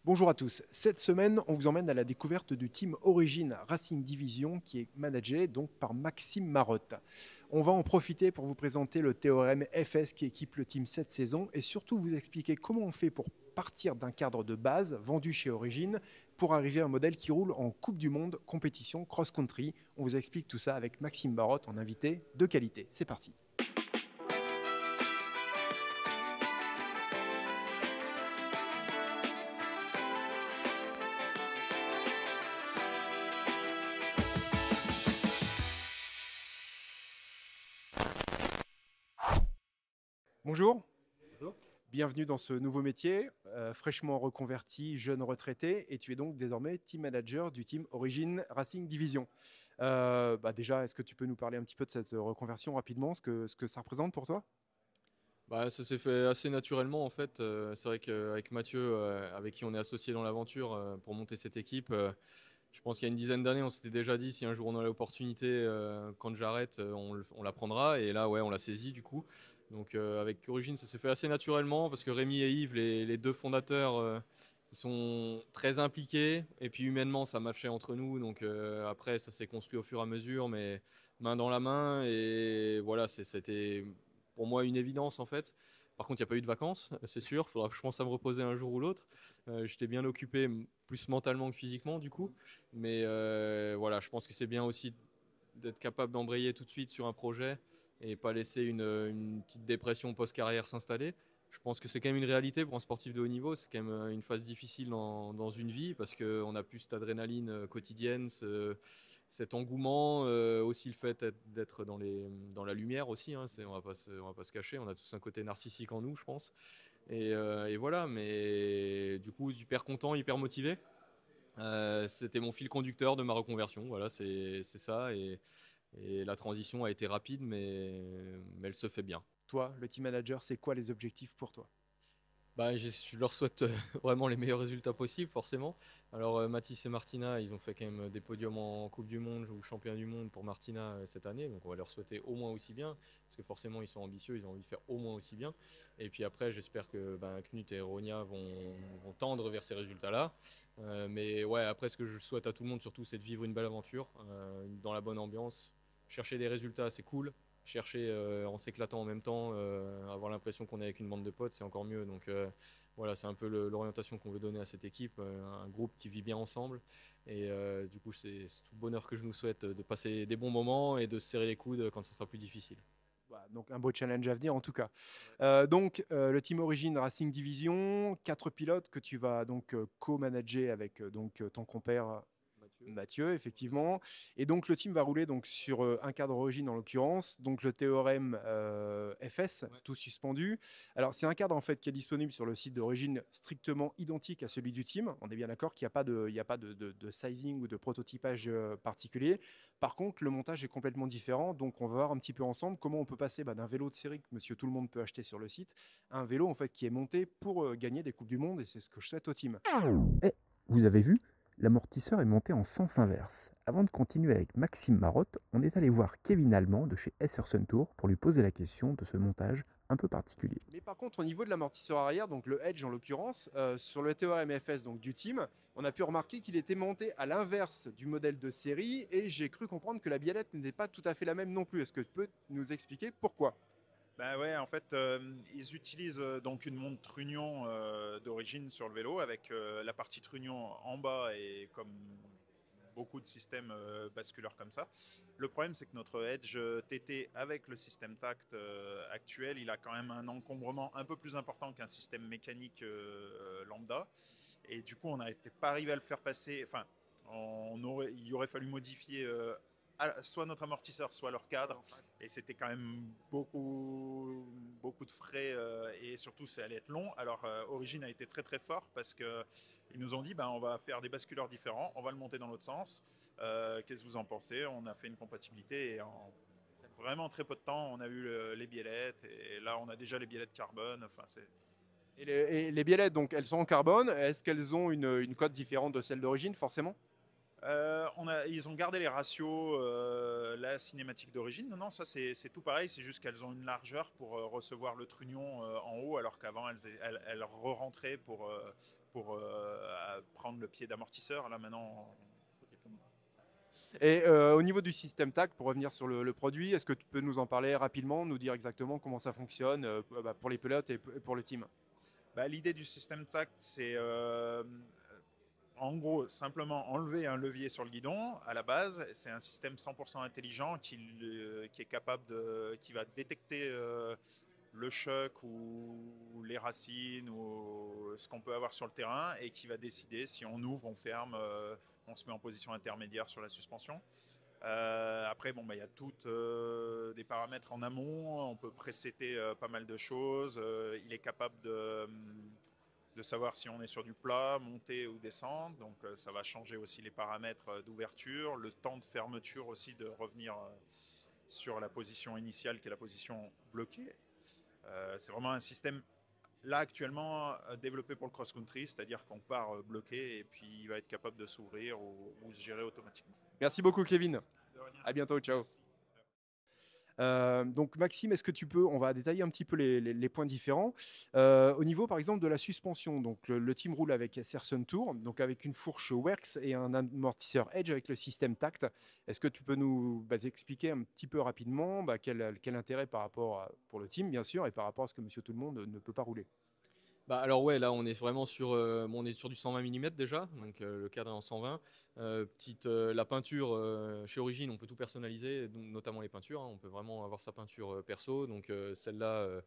Bonjour à tous. Cette semaine, on vous emmène à la découverte du team Origin Racing Division qui est managé donc par Maxime Marotte. On va en profiter pour vous présenter le théorème FS qui équipe le team cette saison et surtout vous expliquer comment on fait pour partir d'un cadre de base vendu chez Origin pour arriver à un modèle qui roule en Coupe du Monde, compétition cross-country. On vous explique tout ça avec Maxime Marotte en invité de qualité. C'est parti. Bonjour. Bonjour. Bienvenue dans ce nouveau métier, fraîchement reconverti, jeune retraité, et tu es donc désormais team manager du team Origin Racing Division. Déjà, est-ce que tu peux nous parler un petit peu de cette reconversion rapidement, ce que ça représente pour toi? Ça s'est fait assez naturellement en fait. C'est vrai qu'avec Mathieu, avec qui on est associé dans l'aventure pour monter cette équipe, je pense qu'il y a une dizaine d'années, on s'était déjà dit si un jour on a l'opportunité, quand j'arrête, on la prendra. Et là, ouais, on l'a saisi du coup. Donc avec Origine, ça s'est fait assez naturellement parce que Rémi et Yves, les deux fondateurs, ils sont très impliqués. Et puis humainement, ça matchait entre nous. Donc après, ça s'est construit au fur et à mesure, mais main dans la main. Et voilà, c'était pour moi une évidence en fait. Par contre, il n'y a pas eu de vacances, c'est sûr. Il faudra, je pense, à me reposer un jour ou l'autre. J'étais bien occupé, plus mentalement que physiquement du coup. Mais voilà, je pense que c'est bien aussi d'être capable d'embrayer tout de suite sur un projet et pas laisser une petite dépression post-carrière s'installer. Je pense que c'est quand même une réalité pour un sportif de haut niveau. C'est quand même une phase difficile dans une vie parce qu'on a plus cette adrénaline quotidienne, cet engouement, aussi le fait d'être dans la lumière aussi. Hein, on va pas se cacher. On a tous un côté narcissique en nous, je pense. Et voilà, mais du coup, hyper content, hyper motivé. C'était mon fil conducteur de ma reconversion. Voilà, c'est ça. Et la transition a été rapide, mais elle se fait bien. Toi, le team manager, c'est quoi les objectifs pour toi? Je leur souhaite vraiment les meilleurs résultats possibles, forcément. Alors, Mathis et Martina, ils ont fait quand même des podiums en Coupe du Monde ou champion du monde pour Martina cette année. Donc, on va leur souhaiter au moins aussi bien. Parce que forcément, ils sont ambitieux, ils ont envie de faire au moins aussi bien. Et puis après, j'espère que Knut et Ronia vont tendre vers ces résultats-là. Mais ouais, après, ce que je souhaite à tout le monde, surtout, c'est de vivre une belle aventure dans la bonne ambiance. Chercher des résultats, c'est cool. Chercher en s'éclatant en même temps, avoir l'impression qu'on est avec une bande de potes, c'est encore mieux. Donc voilà, c'est un peu l'orientation qu'on veut donner à cette équipe, un groupe qui vit bien ensemble. Et du coup, c'est tout le bonheur que je nous souhaite de passer des bons moments et de se serrer les coudes quand ça sera plus difficile. Donc un beau challenge à venir en tout cas. Le team Origin Racing Division, 4 pilotes que tu vas donc co-manager avec ton compère Mathieu, effectivement. Et donc, le team va rouler donc, sur un cadre origine, en l'occurrence, donc le théorème FS, Ouais. tout suspendu. Alors, c'est un cadre en fait qui est disponible sur le site d'origine strictement identique à celui du team. On est bien d'accord qu'il n'y a pas de sizing ou de prototypage particulier. Par contre, le montage est complètement différent. Donc, on va voir un petit peu ensemble comment on peut passer d'un vélo de série que monsieur tout le monde peut acheter sur le site à un vélo en fait qui est monté pour gagner des Coupes du Monde. Et c'est ce que je souhaite au team. Eh, vous avez vu? L'amortisseur est monté en sens inverse. Avant de continuer avec Maxime Marotte, on est allé voir Kevin Allemand de chez Esserson Tour pour lui poser la question de ce montage un peu particulier. Mais par contre, au niveau de l'amortisseur arrière, donc le Edge en l'occurrence, sur le théorème FS donc du team, on a pu remarquer qu'il était monté à l'inverse du modèle de série et j'ai cru comprendre que la biellette n'était pas tout à fait la même non plus. Est-ce que tu peux nous expliquer pourquoi? Ben ouais, en fait, ils utilisent donc une montre Trunion d'origine sur le vélo avec la partie Trunion en bas et comme beaucoup de systèmes basculeurs comme ça. Le problème, c'est que notre Edge TT avec le système TACT actuel, il a quand même un encombrement un peu plus important qu'un système mécanique lambda. Et du coup, on n'a pas arrivé à le faire passer. Enfin, il aurait fallu modifier soit notre amortisseur, soit leur cadre. Et c'était quand même beaucoup de frais et surtout, ça allait être long. Alors, Origin a été très très fort parce qu'ils nous ont dit on va faire des basculeurs différents, on va le monter dans l'autre sens. Qu'est-ce que vous en pensez? On a fait une compatibilité et en vraiment très peu de temps, on a eu les biellettes et là, on a déjà les biellettes carbone. Enfin, c'est. Et les biellettes, donc, elles sont en carbone. Est-ce qu'elles ont une cote différente de celle d'origine, forcément? Ils ont gardé les ratios, la cinématique d'origine. Non, non, ça c'est tout pareil, c'est juste qu'elles ont une largeur pour recevoir le trunion en haut, alors qu'avant elles re-rentraient pour prendre le pied d'amortisseur. Là maintenant, Et au niveau du système TAC, pour revenir sur le produit, est-ce que tu peux nous en parler rapidement, nous dire exactement comment ça fonctionne pour les pilotes et pour le team? l'idée du système TAC, c'est en gros simplement enlever un levier sur le guidon. À la base, c'est un système 100% intelligent qui est capable qui va détecter le choc ou les racines ou ce qu'on peut avoir sur le terrain et qui va décider si on ouvre, on ferme, on se met en position intermédiaire sur la suspension. Après, il y a toutes des paramètres en amont. On peut présetter pas mal de choses. Il est capable de savoir si on est sur du plat, monter ou descendre. Donc, ça va changer aussi les paramètres d'ouverture, le temps de fermeture aussi, de revenir sur la position initiale qui est la position bloquée. C'est vraiment un système là actuellement développé pour le cross-country, c'est-à-dire qu'on part bloqué et puis il va être capable de s'ouvrir ou se gérer automatiquement. Merci beaucoup, Kevin. À bientôt, ciao. Donc Maxime, est-ce que tu peux, on va détailler un petit peu les points différents. Au niveau par exemple de la suspension, donc le team roule avec SR Sun Tour, donc avec une fourche Works et un amortisseur Edge avec le système Tact. Est-ce que tu peux nous expliquer un petit peu rapidement quel intérêt par rapport pour le team bien sûr et par rapport à ce que Monsieur Tout le Monde ne peut pas rouler? Alors ouais, là on est vraiment sur, on est sur du 120 mm déjà, donc le cadre est en 120. La peinture chez Origine, on peut tout personnaliser, notamment les peintures. On peut vraiment avoir sa peinture perso, donc celle-là,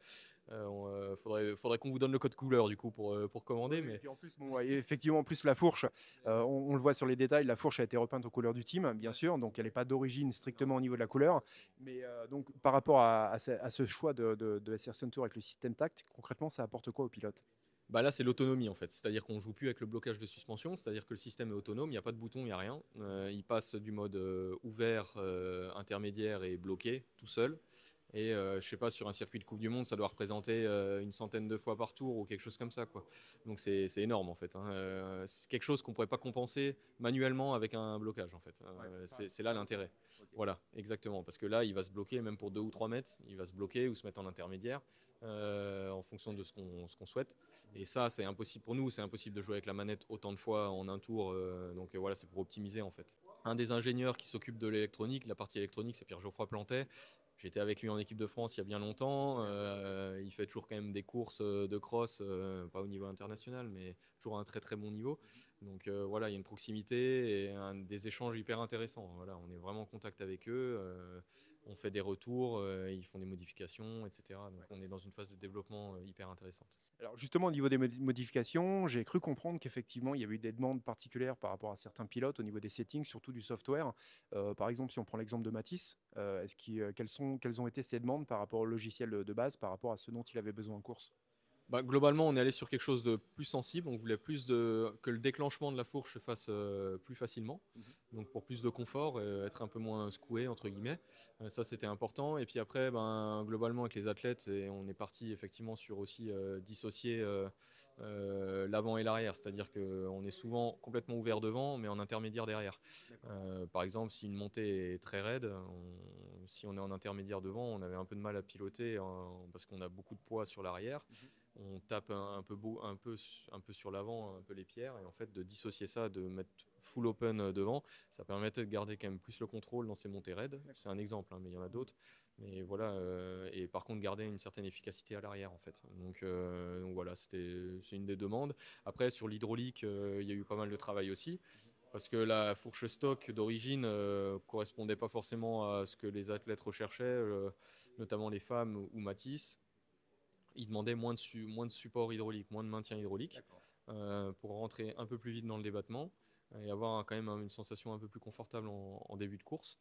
faudrait qu'on vous donne le code couleur du coup pour commander. Oui, mais et puis en plus, effectivement, en plus la fourche, on le voit sur les détails, la fourche a été repeinte aux couleurs du team, bien sûr, donc elle n'est pas d'origine strictement au niveau de la couleur. Mais donc par rapport à ce choix de SR Sun Tour avec le système Tact, concrètement, ça apporte quoi au pilote? Là, c'est l'autonomie en fait. C'est-à-dire qu'on ne joue plus avec le blocage de suspension, c'est-à-dire que le système est autonome, il n'y a pas de bouton, il n'y a rien. Il passe du mode ouvert, intermédiaire et bloqué tout seul. Et je ne sais pas, sur un circuit de Coupe du Monde, ça doit représenter une centaine de fois par tour ou quelque chose comme ça, quoi. Donc c'est énorme en fait. C'est quelque chose qu'on ne pourrait pas compenser manuellement avec un blocage en fait. C'est là l'intérêt. Okay. Voilà, exactement. Parce que là, il va se bloquer même pour 2 ou 3 mètres. Il va se bloquer ou se mettre en intermédiaire en fonction de ce qu'on souhaite. Et ça, c'est impossible pour nous. C'est impossible de jouer avec la manette autant de fois en un tour. Donc voilà, c'est pour optimiser en fait. Un des ingénieurs qui s'occupe de l'électronique, la partie électronique, c'est Pierre-Geoffroy Plantet. J'étais avec lui en équipe de France il y a bien longtemps. Il fait toujours quand même des courses de cross, pas au niveau international, mais toujours à un très très bon niveau. Donc voilà, il y a une proximité et des échanges hyper intéressants. Voilà, on est vraiment en contact avec eux. On fait des retours, ils font des modifications, etc. Donc on est dans une phase de développement hyper intéressante. Alors justement, au niveau des modifications, j'ai cru comprendre qu'effectivement, il y avait eu des demandes particulières par rapport à certains pilotes au niveau des settings, surtout du software. Par exemple, si on prend l'exemple de Matisse, quelles ont été ces demandes par rapport au logiciel de base, par rapport à ce dont il avait besoin en course? Globalement, on est allé sur quelque chose de plus sensible. On voulait que le déclenchement de la fourche se fasse plus facilement, donc pour plus de confort, être un peu moins secoué entre guillemets. Ça, c'était important. Et puis après, globalement avec les athlètes, on est parti effectivement sur aussi dissocier l'avant et l'arrière, c'est-à-dire qu'on est souvent complètement ouvert devant, mais en intermédiaire derrière. Par exemple, si une montée est très raide, si on est en intermédiaire devant, on avait un peu de mal à piloter parce qu'on a beaucoup de poids sur l'arrière. On tape un peu sur l'avant, un peu les pierres, et en fait de dissocier ça, de mettre full open devant, ça permettait de garder quand même plus le contrôle dans ces montées raides. C'est un exemple, mais il y en a d'autres. Mais voilà, et par contre garder une certaine efficacité à l'arrière en fait. Donc voilà, c'est une des demandes. Après sur l'hydraulique, il y a eu pas mal de travail aussi. Parce que la fourche stock d'origine correspondait pas forcément à ce que les athlètes recherchaient, notamment les femmes ou Matisse. Ils demandaient moins de support hydraulique, moins de maintien hydraulique pour rentrer un peu plus vite dans le débattement et avoir quand même une sensation un peu plus confortable en début de course.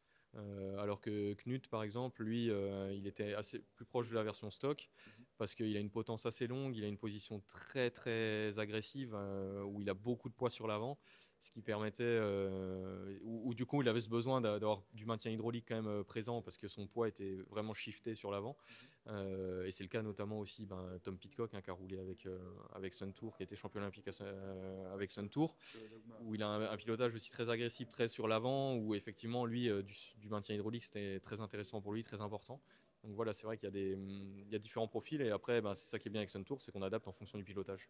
Alors que Knut, par exemple, lui, il était assez plus proche de la version stock parce qu'il a une potence assez longue, il a une position très très agressive où il a beaucoup de poids sur l'avant, ce qui permettait, où du coup il avait ce besoin d'avoir du maintien hydraulique quand même présent parce que son poids était vraiment shifté sur l'avant. Et c'est le cas notamment aussi Tom Pidcock qui a roulé avec Sun Tour, qui était champion olympique avec Sun Tour, où il a un pilotage aussi très agressif, très sur l'avant, où effectivement lui du maintien hydraulique c'était très intéressant pour lui, très important. Donc voilà, c'est vrai qu'il y a différents profils et après c'est ça qui est bien avec Sun Tour, c'est qu'on adapte en fonction du pilotage.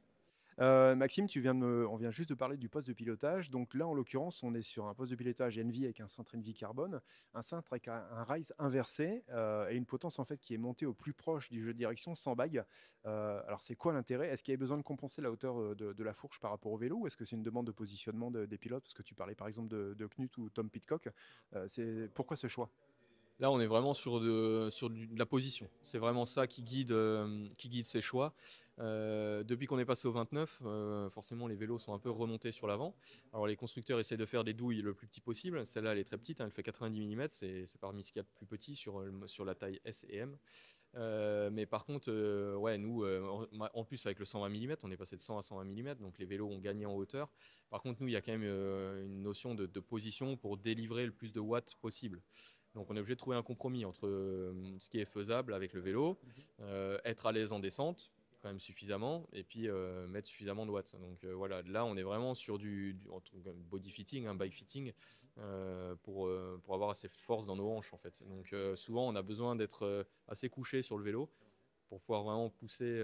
Maxime, on vient juste de parler du poste de pilotage. Donc là, en l'occurrence, on est sur un poste de pilotage Envy avec un cintre Envy carbone, un cintre avec un rise inversé et une potence en fait qui est montée au plus proche du jeu de direction sans bague. Alors c'est quoi l'intérêt? Est-ce qu'il y a besoin de compenser la hauteur de la fourche par rapport au vélo ou est-ce que c'est une demande de positionnement des pilotes? Parce que tu parlais par exemple de Knut ou Tom Pidcock. Pourquoi ce choix? Là, on est vraiment de la position. C'est vraiment ça qui guide ses choix. Depuis qu'on est passé au 29, forcément, les vélos sont un peu remontés sur l'avant. Alors, les constructeurs essaient de faire des douilles le plus petit possible. Celle-là, elle est très petite, hein, elle fait 90 mm. C'est parmi ce qu'il y a de plus petit sur la taille S et M. Mais par contre, ouais, nous, en plus avec le 120 mm, on est passé de 100 à 120 mm, donc les vélos ont gagné en hauteur. Par contre, nous, il y a quand même une notion de position pour délivrer le plus de watts possible. Donc on est obligé de trouver un compromis entre ce qui est faisable avec le vélo, être à l'aise en descente, quand même suffisamment, et puis mettre suffisamment de watts. Donc voilà, là on est vraiment sur du body fitting, un bike fitting, pour avoir assez de force dans nos hanches en fait. Donc souvent on a besoin d'être assez couché sur le vélo pour pouvoir vraiment pousser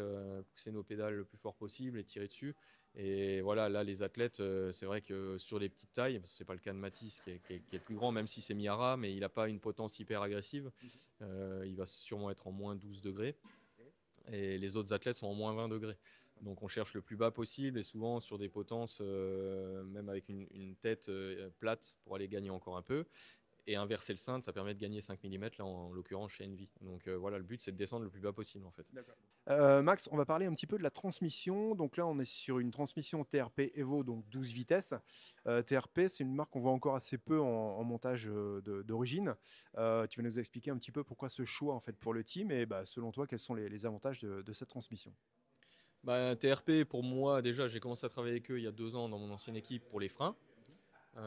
nos pédales le plus fort possible et tirer dessus. Et voilà, là, les athlètes, c'est vrai que sur les petites tailles, c'est pas le cas de Mathis qui est plus grand, même si c'est Miara, mais il n'a pas une potence hyper agressive. Il va sûrement être en moins 12 degrés. Et les autres athlètes sont en moins 20 degrés. Donc on cherche le plus bas possible et souvent sur des potences, même avec une tête plate pour aller gagner encore un peu. Et inverser le cintre, ça permet de gagner 5 mm, là en l'occurrence chez Envy. Donc voilà, le but c'est de descendre le plus bas possible en fait. Max, on va parler un petit peu de la transmission. Donc là, on est sur une transmission TRP Evo, donc 12 vitesses. TRP, c'est une marque qu'on voit encore assez peu en montage d'origine. Tu vas nous expliquer un petit peu pourquoi ce choix en fait pour le team et selon toi, quels sont les avantages de cette transmission? TRP, pour moi, déjà, j'ai commencé à travailler avec eux il y a 2 ans dans mon ancienne équipe pour les freins.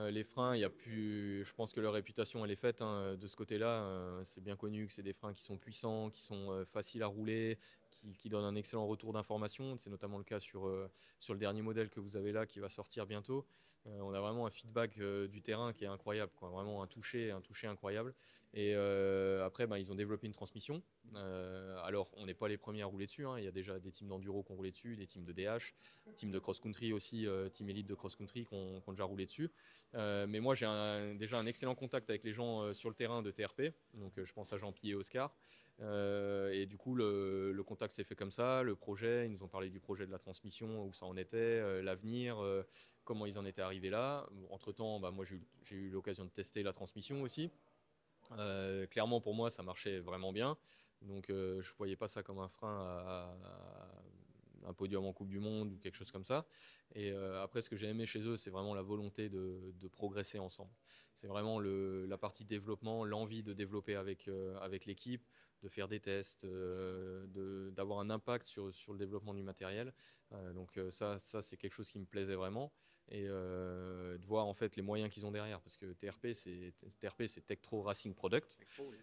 Les freins, il y a plus, je pense que leur réputation elle est faite hein, de ce côté-là. C'est bien connu que c'est des freins qui sont puissants, qui sont faciles à rouler, qui donnent un excellent retour d'information. C'est notamment le cas sur le dernier modèle que vous avez là qui va sortir bientôt. On a vraiment un feedback du terrain qui est incroyable, quoi. Vraiment un toucher incroyable. Et après, ils ont développé une transmission. Alors, on n'est pas les premiers à rouler dessus, hein. Il y a déjà des teams d'enduro qui ont roulé dessus, des teams de DH, teams de cross-country aussi, team élite de cross-country qui ont déjà roulé dessus. Mais moi, j'ai déjà un excellent contact avec les gens sur le terrain de TRP. Donc, je pense à Jean-Pierre et Oscar. Et du coup, le contact s'est fait comme ça. Le projet, ils nous ont parlé du projet de la transmission, où ça en était, l'avenir, comment ils en étaient arrivés là. Entre-temps, moi, j'ai eu l'occasion de tester la transmission aussi. Clairement, pour moi, ça marchait vraiment bien. Donc, je ne voyais pas ça comme un frein à un podium en Coupe du Monde ou quelque chose comme ça. Et après, ce que j'ai aimé chez eux, c'est vraiment la volonté de progresser ensemble. C'est vraiment la partie développement, l'envie de développer avec l'équipe, de faire des tests, d'avoir un impact sur le développement du matériel. Donc ça, c'est quelque chose qui me plaisait vraiment. Et de voir en fait les moyens qu'ils ont derrière. Parce que TRP, c'est Tektro Racing Product.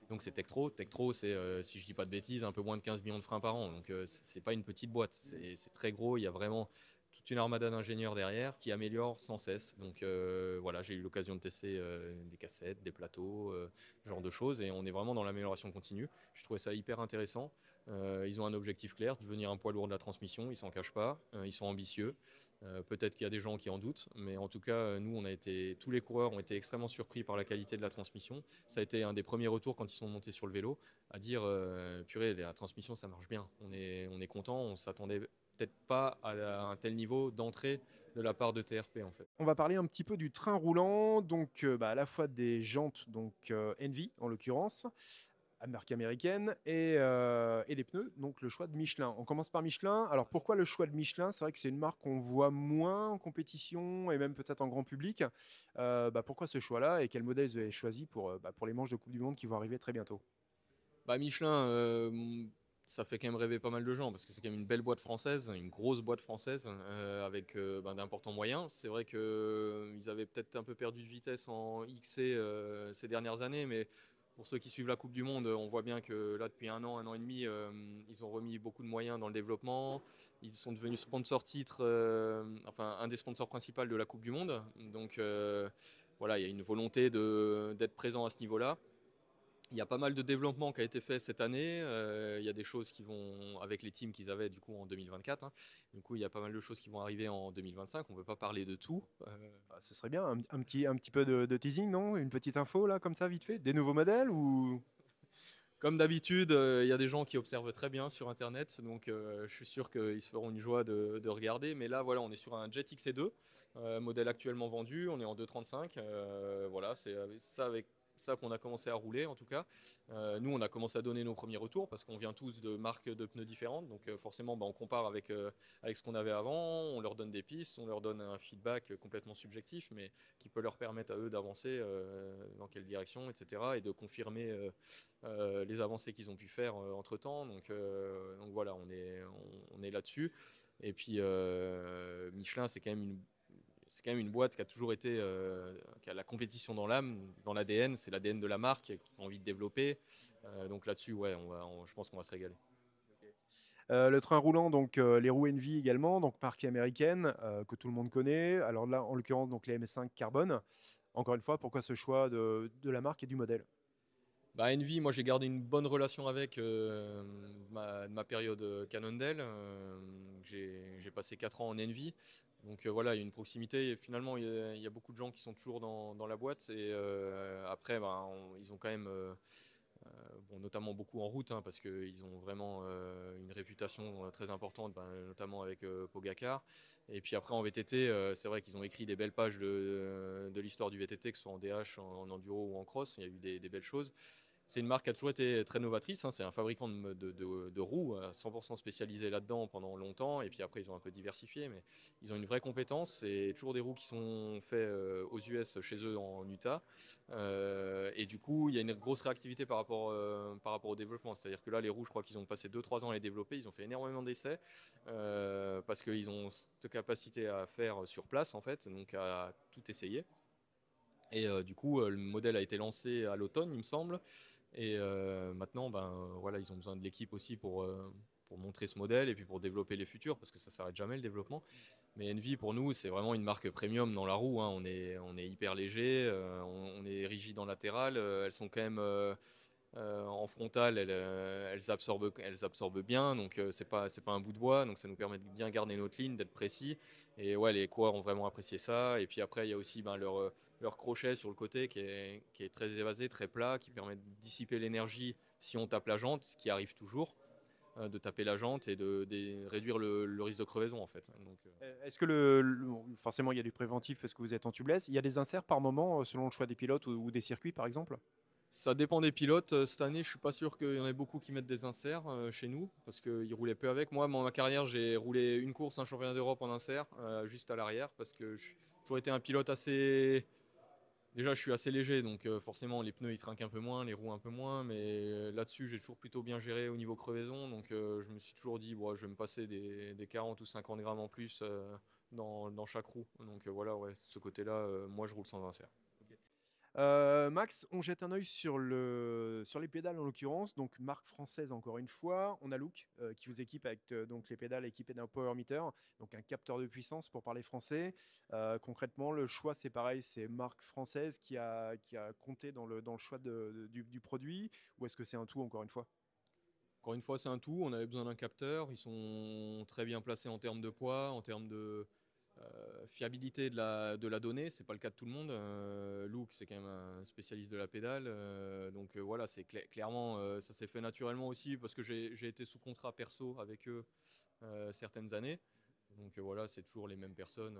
Donc c'est Tektro. Tektro, c'est, si je dis pas de bêtises, un peu moins de 15 millions de freins par an. Donc c'est pas une petite boîte. C'est très gros. Il y a vraiment toute une armada d'ingénieurs derrière qui améliorent sans cesse. Donc voilà, j'ai eu l'occasion de tester des cassettes, des plateaux, ce genre de choses. Et on est vraiment dans l'amélioration continue. Je trouvais ça hyper intéressant. Ils ont un objectif clair, devenir un poids lourd de la transmission. Ils s'en cachent pas. Ils sont ambitieux. Peut-être qu'il y a des gens qui en doutent, mais en tout cas, nous, tous les coureurs ont été extrêmement surpris par la qualité de la transmission. Ça a été un des premiers retours quand ils sont montés sur le vélo, à dire purée, la transmission, ça marche bien. On est content. On s'attendait peut-être pas à un tel niveau d'entrée de la part de TRP en fait. On va parler un petit peu du train roulant, donc à la fois des jantes, donc Envy en l'occurrence, marque américaine, et les pneus, donc le choix de Michelin. On commence par Michelin. Alors pourquoi le choix de Michelin? C'est vrai que c'est une marque qu'on voit moins en compétition et même peut-être en grand public. Pourquoi ce choix-là et quel modèle vous avez choisi pour les manches de Coupe du Monde qui vont arriver très bientôt? Michelin, ça fait quand même rêver pas mal de gens parce que c'est quand même une belle boîte française, une grosse boîte française avec d'importants moyens. C'est vrai qu'ils avaient peut-être un peu perdu de vitesse en XC ces dernières années, mais pour ceux qui suivent la Coupe du Monde, on voit bien que là, depuis un an et demi, ils ont remis beaucoup de moyens dans le développement. Ils sont devenus sponsor titre, un des sponsors principaux de la Coupe du Monde. Donc voilà, il y a une volonté d'être présent à ce niveau-là. Il y a pas mal de développement qui a été fait cette année. Il y a des choses qui vont, avec les teams qu'ils avaient du coup en 2024. Hein. Du coup, il y a pas mal de choses qui vont arriver en 2025. On ne peut pas parler de tout. Ce serait bien un petit peu de teasing, non? Une petite info là, comme ça, vite fait. Des nouveaux modèles ou... Comme d'habitude, il y a des gens qui observent très bien sur Internet, donc je suis sûr qu'ils se feront une joie de regarder. Mais là, voilà, on est sur un Jet XC2, modèle actuellement vendu. On est en 2.35. Voilà, c'est ça avec ça qu'on a commencé à rouler en tout cas. Nous, on a commencé à donner nos premiers retours parce qu'on vient tous de marques de pneus différentes. Donc forcément, on compare avec ce qu'on avait avant. On leur donne des pistes, on leur donne un feedback complètement subjectif, mais qui peut leur permettre à eux d'avancer dans quelle direction, etc. Et de confirmer les avancées qu'ils ont pu faire entre-temps. Donc voilà, on est là-dessus. Et puis Michelin, c'est quand même une boîte qui a toujours été, qui a la compétition dans l'âme, dans l'ADN, c'est l'ADN de la marque, qui a envie de développer. Donc là-dessus, ouais, je pense qu'on va se régaler. Le train roulant, donc les roues Envy également, donc marque américaine que tout le monde connaît. Alors là, en l'occurrence, donc les MS5 carbone. Encore une fois, pourquoi ce choix de la marque et du modèle? Envy, moi j'ai gardé une bonne relation avec ma période Cannondale. J'ai passé 4 ans en Envy. Donc voilà, il y a une proximité. Et finalement, il y a beaucoup de gens qui sont toujours dans la boîte. Et après, ils ont quand même, notamment beaucoup en route, hein, parce qu'ils ont vraiment une réputation très importante, notamment avec Pogacar. Et puis après, en VTT, c'est vrai qu'ils ont écrit des belles pages de l'histoire du VTT, que ce soit en DH, en enduro ou en cross. Il y a eu des belles choses. C'est une marque qui a toujours été très novatrice. Hein. C'est un fabricant de roues, 100% spécialisé là-dedans pendant longtemps. Et puis après, ils ont un peu diversifié, mais ils ont une vraie compétence. C'est toujours des roues qui sont faites aux US chez eux en Utah. Et du coup, il y a une grosse réactivité par rapport au développement. C'est-à-dire que là, les roues, je crois qu'ils ont passé 2-3 ans à les développer. Ils ont fait énormément d'essais parce qu'ils ont cette capacité à faire sur place, en fait, donc à tout essayer. Et du coup, le modèle a été lancé à l'automne, il me semble. Et maintenant, voilà, ils ont besoin de l'équipe aussi pour montrer ce modèle et puis pour développer les futurs, parce que ça ne s'arrête jamais le développement. Mais Envy, pour nous, c'est vraiment une marque premium dans la roue. Hein. On est hyper léger, on est rigide en latéral. Elles sont quand même en frontale, elles absorbent bien, donc c'est pas un bout de bois, donc ça nous permet de bien garder notre ligne, d'être précis. Et ouais, les coureurs ont vraiment apprécié ça. Et puis après, il y a aussi leur crochet sur le côté qui est très évasé, très plat, qui permet de dissiper l'énergie si on tape la jante, ce qui arrive toujours, de taper la jante et de réduire le risque de crevaison en fait. Donc, Est-ce que forcément il y a du préventif parce que vous êtes en tubeless, il y a des inserts par moment selon le choix des pilotes ou des circuits par exemple? ça dépend des pilotes. Cette année, je suis pas sûr qu'il y en ait beaucoup qui mettent des inserts chez nous parce qu'ils roulaient peu avec. Moi, dans ma carrière, j'ai roulé une course, un championnat d'Europe en insert, juste à l'arrière, parce que j'ai toujours été un pilote assez. Déjà, je suis assez léger, donc forcément, les pneus ils trinquent un peu moins, les roues un peu moins, mais là-dessus, j'ai toujours plutôt bien géré au niveau crevaison. Donc, je me suis toujours dit, bon, je vais me passer des 40 ou 50 grammes en plus dans chaque roue. Donc, voilà, ouais, ce côté-là, moi, je roule sans insert. Max, on jette un œil sur les pédales en l'occurrence, donc marque française encore une fois. On a Look qui vous équipe avec donc les pédales équipées d'un power meter, donc un capteur de puissance pour parler français. Concrètement, le choix c'est pareil, c'est marque française qui a compté dans le choix du produit, ou est-ce que c'est un tout encore une fois? Encore une fois, c'est un tout. On avait besoin d'un capteur. Ils sont très bien placés en termes de poids, en termes de fiabilité de la donnée. C'est pas le cas de tout le monde. Luke, c'est quand même un spécialiste de la pédale. Donc voilà, c'est clairement, ça s'est fait naturellement aussi parce que j'ai été sous contrat perso avec eux certaines années. Donc voilà, c'est toujours les mêmes personnes,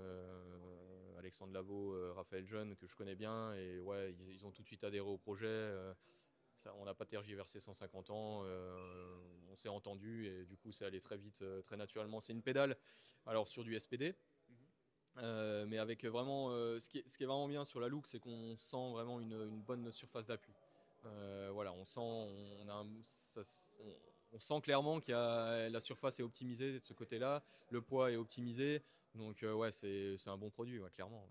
Alexandre Lavaux, Raphaël Jeune, que je connais bien. Et ouais, ils ont tout de suite adhéré au projet. Ça, on n'a pas tergiversé 150 ans, on s'est entendu et du coup c'est allé très vite, très naturellement. C'est une pédale, alors sur du SPD, mais avec vraiment, ce qui est vraiment bien sur la Look, c'est qu'on sent vraiment une bonne surface d'appui. Voilà, on sent, on sent clairement la surface est optimisée de ce côté-là, le poids est optimisé, donc ouais, c'est un bon produit, ouais, clairement.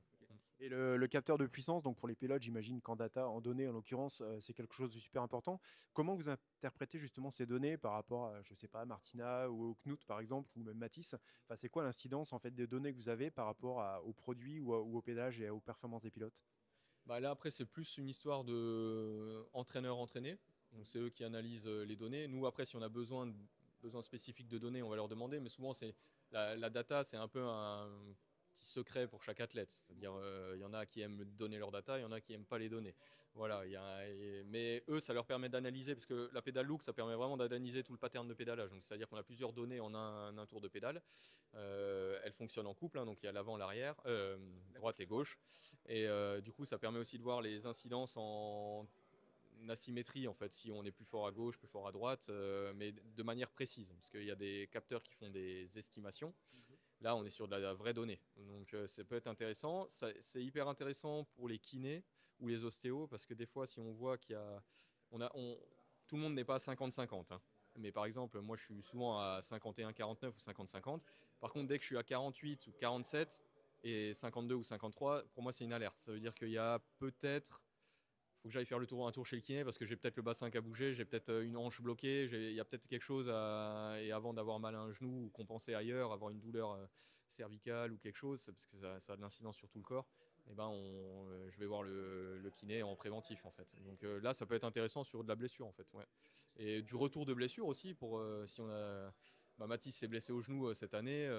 Et le capteur de puissance, donc pour les pilotes, j'imagine qu'en data, en données en l'occurrence, c'est quelque chose de super important. Comment vous interprétez justement ces données par rapport à, je sais pas, Martina ou au Knut par exemple, ou même Matisse? Enfin, c'est quoi l'incidence en fait des données que vous avez par rapport au produit ou au pédage et aux performances des pilotes? Bah là, après, c'est plus une histoire de entraîneur-entraîné. Donc, c'est eux qui analysent les données. Nous, après, si on a besoin spécifique de données, on va leur demander. Mais souvent, la data, c'est un peu un petit secret pour chaque athlète. C'est-à-dire, il y en a qui aiment donner leur data, il y en a qui n'aiment pas les donner. Voilà, mais eux, ça leur permet d'analyser, parce que la pédale look, ça permet vraiment d'analyser tout le pattern de pédalage. Donc, c'est-à-dire qu'on a plusieurs données en un tour de pédale. Elle fonctionne en couple, hein, donc il y a l'avant, l'arrière, droite et gauche. Et du coup, ça permet aussi de voir les incidences en asymétrie, en fait, si on est plus fort à gauche, plus fort à droite, mais de manière précise, parce qu'il y a des capteurs qui font des estimations. Là, on est sur de la vraie donnée. Donc, ça peut être intéressant. C'est hyper intéressant pour les kinés ou les ostéos, parce que des fois, si on voit qu'il y a... tout le monde n'est pas à 50-50. Hein. Mais par exemple, moi, je suis souvent à 51-49 ou 50-50. Par contre, dès que je suis à 48 ou 47 et 52 ou 53, pour moi, c'est une alerte. Ça veut dire qu'il y a peut-être... Il faut que j'aille faire un tour chez le kiné parce que j'ai peut-être le bassin qui a bougé, j'ai peut-être une hanche bloquée, il y a peut-être quelque chose et avant d'avoir mal à un genou ou compenser ailleurs, avoir une douleur cervicale ou quelque chose, parce que ça a de l'incidence sur tout le corps, et ben je vais voir le kiné en préventif en fait. Donc là, ça peut être intéressant sur de la blessure en fait. Ouais. Et du retour de blessure aussi pour si on a. Mathis s'est blessé au genou cette année,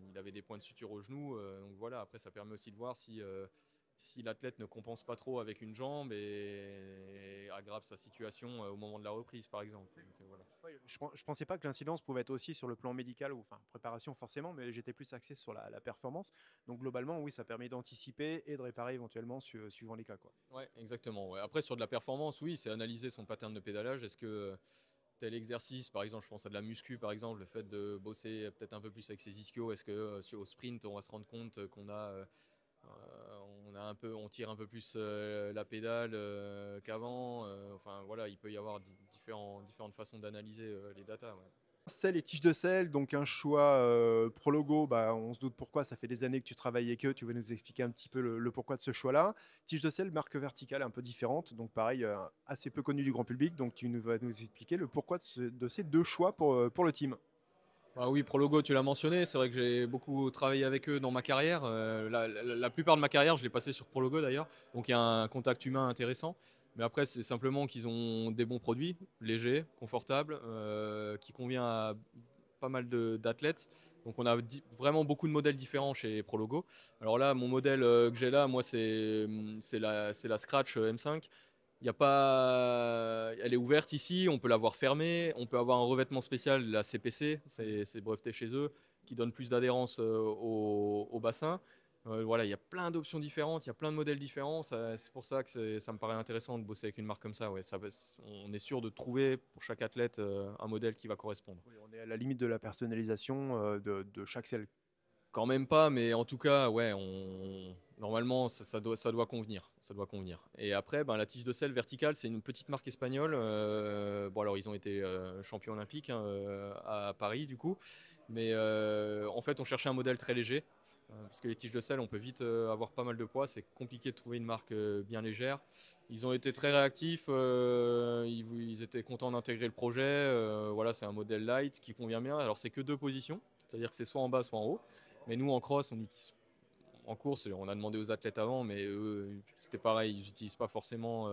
il avait des points de suture au genou, donc voilà. Après, ça permet aussi de voir si l'athlète ne compense pas trop avec une jambe et aggrave sa situation au moment de la reprise, par exemple. Donc, voilà. Ouais, je pensais pas que l'incidence pouvait être aussi sur le plan médical, ou enfin préparation forcément, mais j'étais plus axé sur la performance. Donc globalement, oui, ça permet d'anticiper et de réparer éventuellement suivant les cas, quoi. Ouais, exactement. Ouais. Après, sur de la performance, oui, c'est analyser son pattern de pédalage. Est-ce que tel exercice, par exemple, je pense à de la muscu, par exemple, le fait de bosser peut-être un peu plus avec ses ischios, est-ce que au sprint, on va se rendre compte qu'on a on tire un peu plus la pédale qu'avant. Enfin voilà, il peut y avoir différentes façons d'analyser les datas. Ouais. Sel et tige de sel, donc un choix Prologo, bah, on se doute pourquoi, ça fait des années que tu travailles avec eux, tu vas nous expliquer un petit peu le pourquoi de ce choix-là. Tige de sel, marque verticale un peu différente, donc pareil, assez peu connue du grand public, donc vas nous expliquer le pourquoi de ces deux choix pour le team. Ah oui, Prologo, tu l'as mentionné, c'est vrai que j'ai beaucoup travaillé avec eux dans ma carrière. La plupart de ma carrière, je l'ai passé sur Prologo d'ailleurs, donc il y a un contact humain intéressant. Mais après, c'est simplement qu'ils ont des bons produits, légers, confortables, qui convient à pas mal d'athlètes. Donc on a vraiment beaucoup de modèles différents chez Prologo. Alors là, mon modèle que j'ai là, moi, c'est la Scratch M5. Y a pas... Elle est ouverte ici, on peut l'avoir fermée, on peut avoir un revêtement spécial, la CPC, c'est breveté chez eux, qui donne plus d'adhérence au bassin. Voilà, il y a plein d'options différentes, il y a plein de modèles différents. C'est pour ça que ça me paraît intéressant de bosser avec une marque comme ça. Ouais, on est sûr de trouver pour chaque athlète un modèle qui va correspondre. Oui, on est à la limite de la personnalisation de chaque selle. Quand même pas, mais en tout cas, ouais, normalement, ça doit convenir. Ça doit convenir. Et après, ben, la tige de sel verticale, c'est une petite marque espagnole. Bon, alors, ils ont été champions olympiques hein, à Paris, du coup. Mais en fait, on cherchait un modèle très léger. Parce que les tiges de sel, on peut vite avoir pas mal de poids. C'est compliqué de trouver une marque bien légère. Ils ont été très réactifs. Ils étaient contents d'intégrer le projet. Voilà, c'est un modèle light qui convient bien. Alors, c'est que 2 positions. C'est-à-dire que c'est soit en bas, soit en haut. Mais nous, en cross, en course, on a demandé aux athlètes avant, mais eux, c'était pareil, ils n'utilisent pas forcément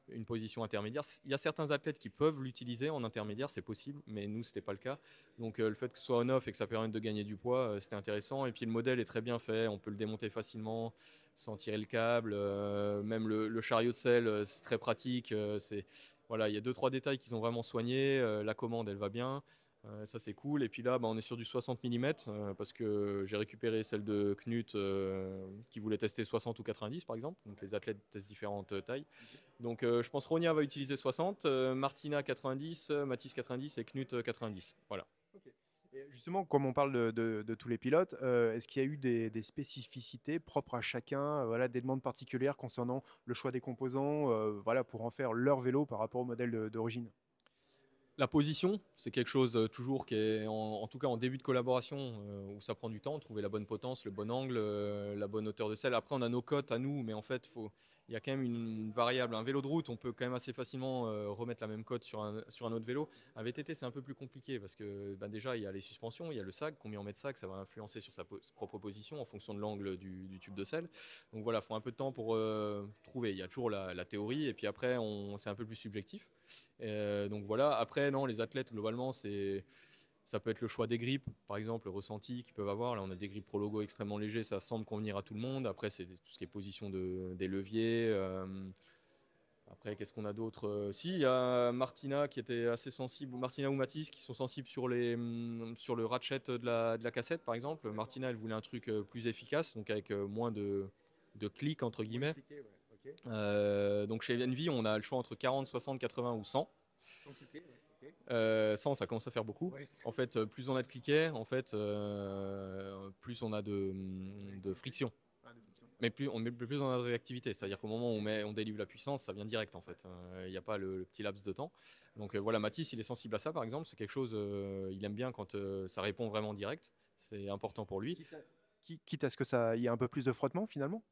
une position intermédiaire. Il y a certains athlètes qui peuvent l'utiliser en intermédiaire, c'est possible, mais nous, ce n'était pas le cas. Donc le fait que ce soit on-off et que ça permette de gagner du poids, c'était intéressant. Et puis le modèle est très bien fait, on peut le démonter facilement sans tirer le câble. Même le chariot de selle, c'est très pratique. Voilà, il y a 2-3 détails qu'ils ont vraiment soignés. La commande, elle va bien. Ça c'est cool. Et puis là, on est sur du 60 mm parce que j'ai récupéré celle de Knut qui voulait tester 60 ou 90 par exemple. Donc les athlètes testent différentes tailles. Donc je pense Ronia va utiliser 60, Martina 90, Mathis 90 et Knut 90. Voilà. Okay. Et justement, comme on parle de tous les pilotes, est-ce qu'il y a eu des spécificités propres à chacun, voilà, des demandes particulières concernant le choix des composants, voilà, pour en faire leur vélo par rapport au modèle d'origine? La position, c'est quelque chose toujours qui est, en tout cas en début de collaboration, où ça prend du temps, trouver la bonne potence, le bon angle, la bonne hauteur de selle. Après, on a nos cotes à nous, mais en fait, il y a quand même une variable. Un vélo de route, on peut quand même assez facilement remettre la même cote sur un autre vélo. Un VTT, c'est un peu plus compliqué parce que déjà, il y a les suspensions, il y a le sac, combien on met de sac, ça va influencer sur sa propre position en fonction de l'angle du tube de selle. Donc voilà, il faut un peu de temps pour trouver. Il y a toujours la théorie, et puis après, c'est un peu plus subjectif. Donc voilà, après, non, les athlètes, globalement, ça peut être le choix des grippes, par exemple, le ressenti qu'ils peuvent avoir. Là, on a des grippes Prologo extrêmement légers, ça semble convenir à tout le monde. Après, c'est tout ce qui est position des leviers. Après, qu'est-ce qu'on a d'autre? Si, il y a Martina qui était assez sensible, Martina ou Mathis qui sont sensibles sur le ratchet de la cassette, par exemple. Martina, elle voulait un truc plus efficace, donc avec moins de clics, entre guillemets. Donc chez Envy, on a le choix entre 40, 60, 80 ou 100. 100, ça commence à faire beaucoup. En fait, plus on a de cliquets, en fait, plus on a de friction. Mais plus on a de réactivité. C'est-à-dire qu'au moment où on délivre la puissance, ça vient direct, en fait. Il n'y a pas le petit laps de temps. Donc voilà, Mathis, il est sensible à ça, par exemple. C'est quelque chose, il aime bien quand ça répond vraiment direct. C'est important pour lui. Quitte à ce qu'il y ait un peu plus de frottement, finalement?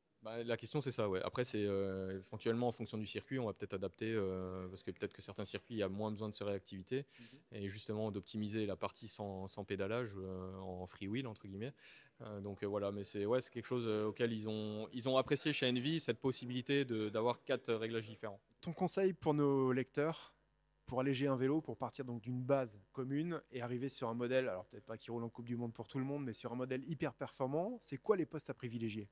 La question, c'est ça, ouais. Après, c'est éventuellement en fonction du circuit, on va peut-être adapter parce que peut-être que certains circuits, il y a moins besoin de cette réactivité et justement d'optimiser la partie sans pédalage en freewheel, entre guillemets. Donc voilà, mais c'est quelque chose auquel ils ont apprécié chez Envy, cette possibilité d'avoir 4 réglages différents. Ton conseil pour nos lecteurs, pour alléger un vélo, pour partir donc d'une base commune et arriver sur un modèle, alors peut-être pas qui roule en Coupe du Monde pour tout le monde, mais sur un modèle hyper performant, c'est quoi les postes à privilégier?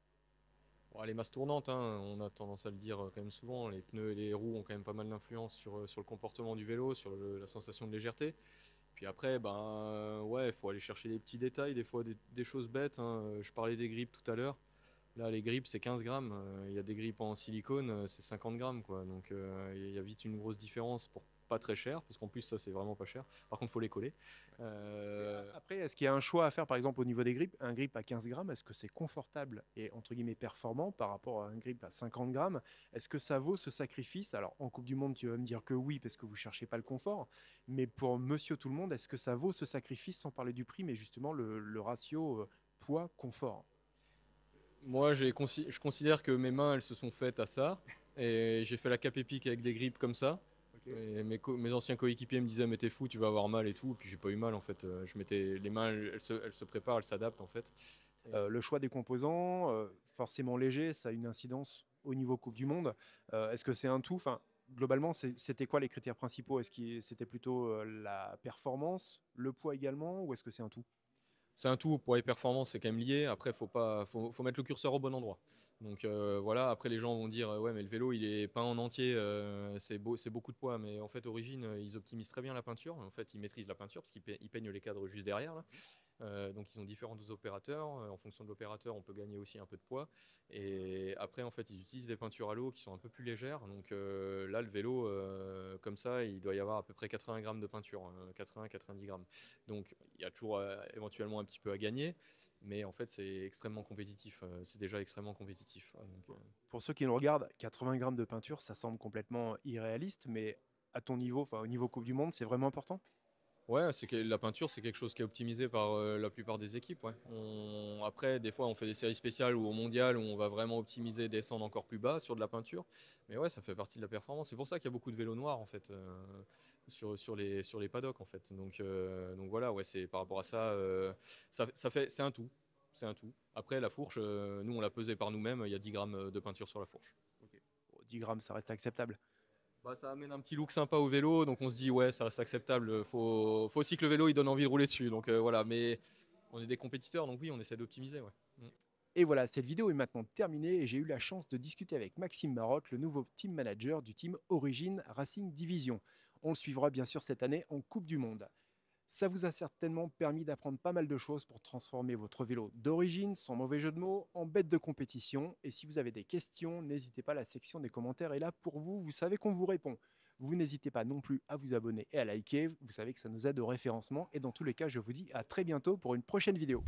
Les masses tournantes, hein, on a tendance à le dire quand même souvent, les pneus et les roues ont quand même pas mal d'influence sur le comportement du vélo, sur la sensation de légèreté. Puis après, il faut aller chercher des petits détails, des fois des choses bêtes, hein. Je parlais des grippes tout à l'heure. Là, les grippes, c'est 15 grammes. Il y a des grippes en silicone, c'est 50 grammes, quoi. Donc il y a vite une grosse différence pour pas très cher, parce qu'en plus ça c'est vraiment pas cher. Par contre, il faut les coller. Après, est-ce qu'il y a un choix à faire, par exemple au niveau des grippes? Un grip à 15 grammes, est-ce que c'est confortable et entre guillemets performant par rapport à un grip à 50 grammes? Est-ce que ça vaut ce sacrifice? Alors en Coupe du Monde, tu vas me dire que oui, parce que vous cherchez pas le confort, mais pour monsieur tout le monde, est-ce que ça vaut ce sacrifice, sans parler du prix, mais justement le ratio poids-confort? Moi, je considère que mes mains, elles se sont faites à ça, et j'ai fait la cape épique avec des grippes comme ça. Et mes anciens coéquipiers me disaient mais t'es fou, tu vas avoir mal et tout, et puis j'ai pas eu mal en fait. Je mettais les mains, elles se préparent, elles s'adaptent en fait. Le choix des composants, forcément léger, ça a une incidence au niveau Coupe du Monde. Est-ce que c'est un tout? Enfin, globalement, c'était quoi les critères principaux? Est-ce que c'était plutôt la performance, le poids également, ou est-ce que c'est un tout? C'est un tout, poids et performance, c'est quand même lié. Après, faut mettre le curseur au bon endroit. Donc voilà, après les gens vont dire ouais, mais le vélo il est peint en entier, c'est beaucoup de poids. Mais en fait, Origine, ils optimisent très bien la peinture. En fait, ils maîtrisent la peinture parce qu'ils peignent les cadres juste derrière là. Donc ils ont différents opérateurs. En fonction de l'opérateur, on peut gagner aussi un peu de poids. Et après, en fait, ils utilisent des peintures à l'eau qui sont un peu plus légères. Donc là, le vélo, comme ça, il doit y avoir à peu près 80 grammes de peinture, 80-90 grammes. Donc il y a toujours éventuellement un petit peu à gagner. Mais en fait, c'est extrêmement compétitif. C'est déjà extrêmement compétitif. Donc, Pour ceux qui nous regardent, 80 grammes de peinture, ça semble complètement irréaliste, mais à ton niveau, enfin au niveau Coupe du Monde, c'est vraiment important? Ouais, la peinture, c'est quelque chose qui est optimisé par la plupart des équipes. Ouais. Après, des fois, on fait des séries spéciales ou au mondial où on va vraiment optimiser, descendre encore plus bas sur de la peinture. Mais ouais, ça fait partie de la performance. C'est pour ça qu'il y a beaucoup de vélos noirs en fait sur les paddocks en fait. Donc voilà, ouais, c'est par rapport à ça, c'est un tout. C'est un tout. Après, la fourche, nous, on l'a pesée par nous-mêmes. Il y a 10 grammes de peinture sur la fourche. Okay. 10 grammes, ça reste acceptable. Ça amène un petit look sympa au vélo, donc on se dit ouais, ça reste acceptable. Faut aussi que le vélo il donne envie de rouler dessus. Donc voilà, mais on est des compétiteurs, donc oui, on essaie d'optimiser. Ouais. Et voilà, cette vidéo est maintenant terminée et j'ai eu la chance de discuter avec Maxime Marotte, le nouveau team manager du team Origine Racing Division. On le suivra bien sûr cette année en Coupe du Monde. Ça vous a certainement permis d'apprendre pas mal de choses pour transformer votre vélo d'origine, sans mauvais jeu de mots, en bête de compétition. Et si vous avez des questions, n'hésitez pas, la section des commentaires est là pour vous. Vous savez qu'on vous répond. Vous n'hésitez pas non plus à vous abonner et à liker. Vous savez que ça nous aide au référencement. Et dans tous les cas, je vous dis à très bientôt pour une prochaine vidéo.